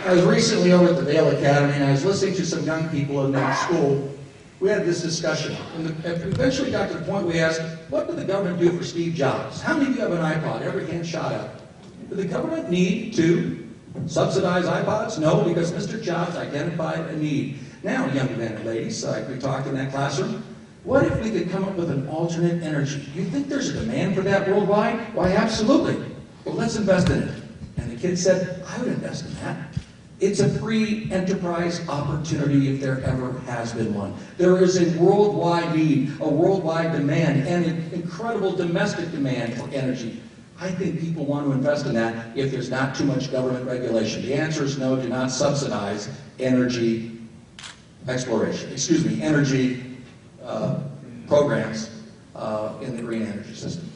I was recently over at the Vail Academy, and I was listening to some young people in that school. We had this discussion, and eventually got to the point we asked, what did the government do for Steve Jobs? How many of you have an iPod? Every hand shot up. Did the government need to subsidize iPods? No, because Mr. Jobs identified a need. Now, young men and ladies, like we talked in that classroom, what if we could come up with an alternate energy? Do you think there's a demand for that worldwide? Why, absolutely. Well, let's invest in it. And the kid said, I would invest in that. It's a free enterprise opportunity if there ever has been one. There is a worldwide need, a worldwide demand, and an incredible domestic demand for energy. I think people want to invest in that if there's not too much government regulation. The answer is no, do not subsidize energy exploration, energy programs in the green energy system.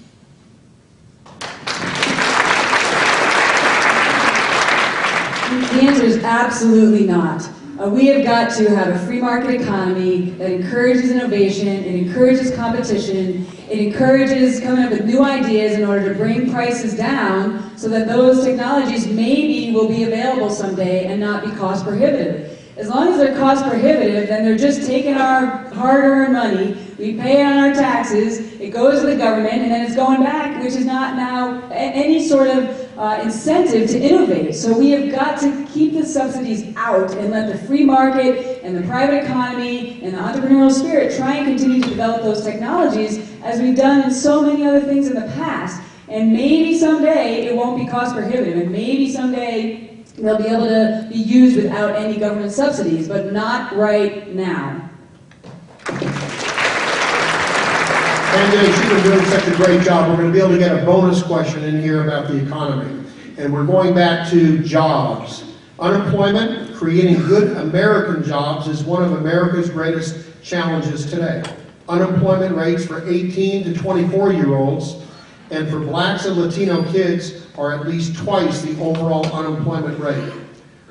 The answer is absolutely not. We have got to have a free market economy that encourages innovation, it encourages competition, it encourages coming up with new ideas in order to bring prices down so that those technologies maybe will be available someday and not be cost prohibitive. As long as they're cost prohibitive, then they're just taking our hard-earned money, we pay it on our taxes, it goes to the government, and then it's going back, which is not now any sort of incentive to innovate. So we have got to keep the subsidies out and let the free market and the private economy and the entrepreneurial spirit try and continue to develop those technologies as we've done in so many other things in the past. And maybe someday it won't be cost prohibitive, and maybe someday they'll be able to be used without any government subsidies, but not right now. And Denise, you've been doing such a great job. We're going to be able to get a bonus question in here about the economy. And we're going back to jobs. Unemployment, creating good American jobs, is one of America's greatest challenges today. Unemployment rates for 18 to 24-year-olds and for blacks and Latino kids are at least twice the overall unemployment rate.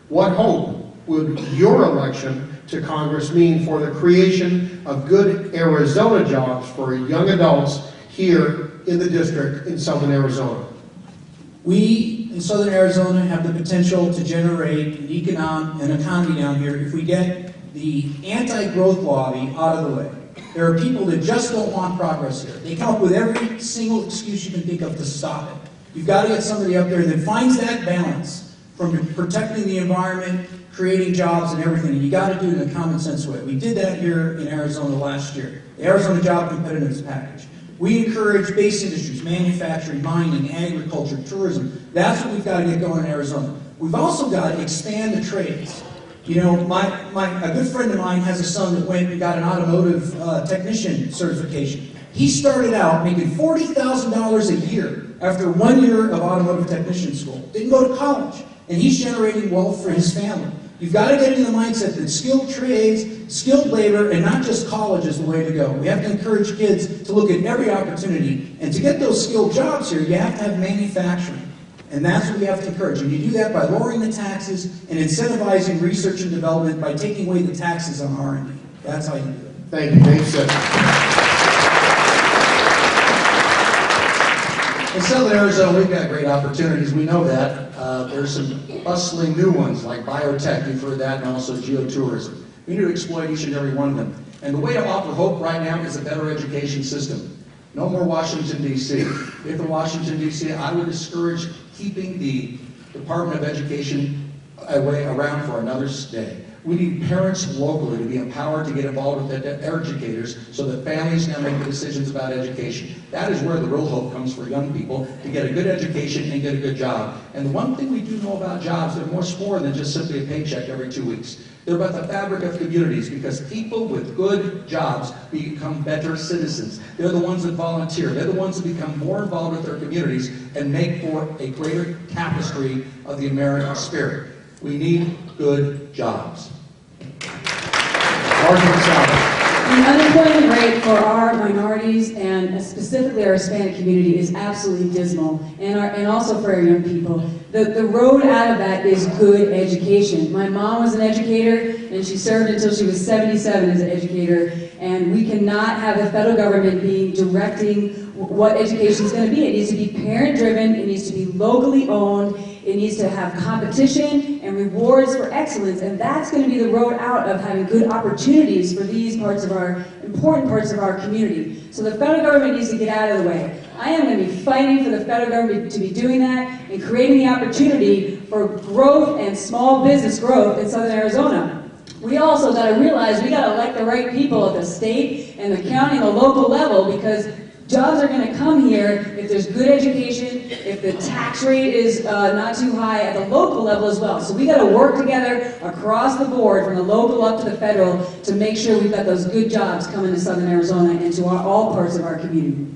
What hope would your election to Congress mean for the creation of good Arizona jobs for young adults here in the district in southern Arizona? We in southern Arizona have the potential to generate an economy down here if we get the anti-growth lobby out of the way. There are people that just don't want progress here. They come up with every single excuse you can think of to stop it. You've got to get somebody up there that finds that balance from protecting the environment, creating jobs and everything, and you got to do it in a common sense way. We did that here in Arizona last year, the Arizona Job Competitiveness Package. We encourage base industries, manufacturing, mining, agriculture, tourism. That's what we've got to get going in Arizona. We've also got to expand the trades. You know, a good friend of mine has a son that went and got an automotive technician certification. He started out making $40,000 a year after 1 year of automotive technician school. Didn't go to college, and he's generating wealth for his family. You've got to get into the mindset that skilled trades, skilled labor, and not just college is the way to go. We have to encourage kids to look at every opportunity, and to get those skilled jobs here, you have to have manufacturing. And that's what we have to encourage. And you do that by lowering the taxes and incentivizing research and development by taking away the taxes on R&D. That's how you do it. Thank you, Dave. In southern Arizona, we've got great opportunities. We know that. There's some bustling new ones like biotech, you've heard that, and also geotourism. We need to exploit each and every one of them. And the way to offer hope right now is a better education system. No more Washington, D.C. If in Washington, D.C., I would discourage keeping the Department of Education around for another day. We need parents locally to be empowered to get involved with educators so that families can make the decisions about education. That is where the real hope comes for young people, to get a good education and get a good job. And the one thing we do know about jobs, they're much more than just simply a paycheck every 2 weeks. They're about the fabric of communities, because people with good jobs become better citizens. They're the ones that volunteer. They're the ones that become more involved with their communities and make for a greater tapestry of the American spirit. We need good jobs. The unemployment rate for our minorities and specifically our Hispanic community is absolutely dismal, and also for our young people. The road out of that is good education. My mom was an educator, and she served until she was 77 as an educator, and we cannot have the federal government directing what education is going to be. It needs to be parent-driven, it needs to be locally owned, It needs to have competition and rewards for excellence, and that's going to be the road out of having good opportunities for these parts of our, important parts of our community. So the federal government needs to get out of the way. I am going to be fighting for the federal government to be doing that and creating the opportunity for growth and small business growth in Southern Arizona. We also got to realize we got to elect the right people at the state and the county and the local level, because jobs are going to come here if there's good education, if the tax rate is not too high at the local level as well. So we got to work together across the board, from the local up to the federal, to make sure we've got those good jobs coming to Southern Arizona and to all parts of our community.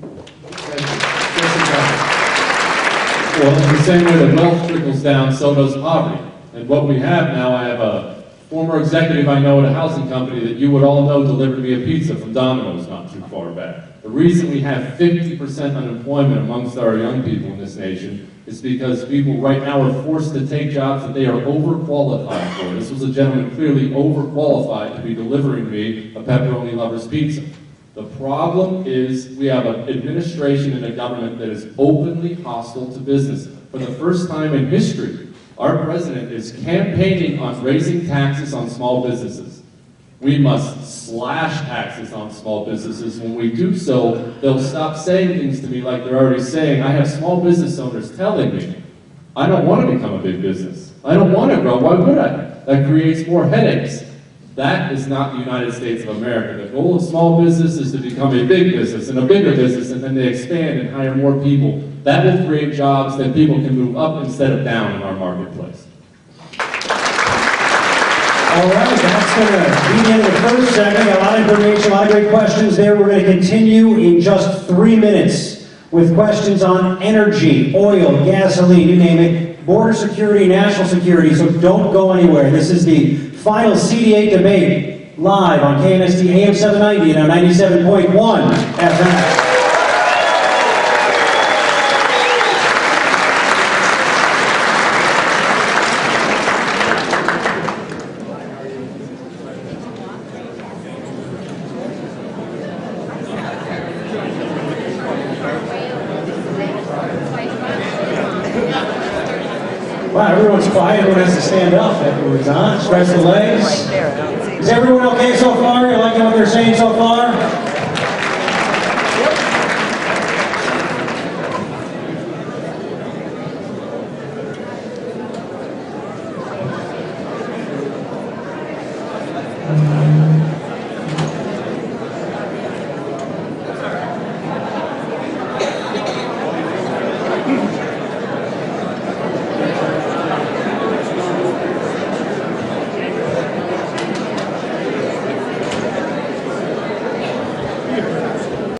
Well, in the same way that wealth trickles down, so does poverty. And what we have now, I have a former executive I know at a housing company that you would all know delivered me a pizza from Domino's not too far back. The reason we have 50% unemployment amongst our young people in this nation is because people right now are forced to take jobs that they are overqualified for. This was a gentleman clearly overqualified to be delivering me a pepperoni lover's pizza. The problem is we have an administration and a government that is openly hostile to business. For the first time in history, our president is campaigning on raising taxes on small businesses. We must slash taxes on small businesses. When we do so, they'll stop saying things to me like they're already saying. I have small business owners telling me, I don't want to become a big business. I don't want to grow. Why would I? That creates more headaches. That is not the United States of America. The goal of small business is to become a big business and a bigger business, and then they expand and hire more people. That will create jobs that people can move up instead of down in our marketplace. All right, that's going to be the end of the first segment. Got a lot of information, a lot of great questions there. We're going to continue in just 3 minutes with questions on energy, oil, gasoline, you name it, border security, national security. So don't go anywhere. This is the final CDA debate live on KNST AM 790 and on 97.1 FM. Wow, everyone's quiet. Everyone has to stand up afterwards, huh? Stretch the legs. Is everyone okay so far? You liking what they're saying so far? Yep.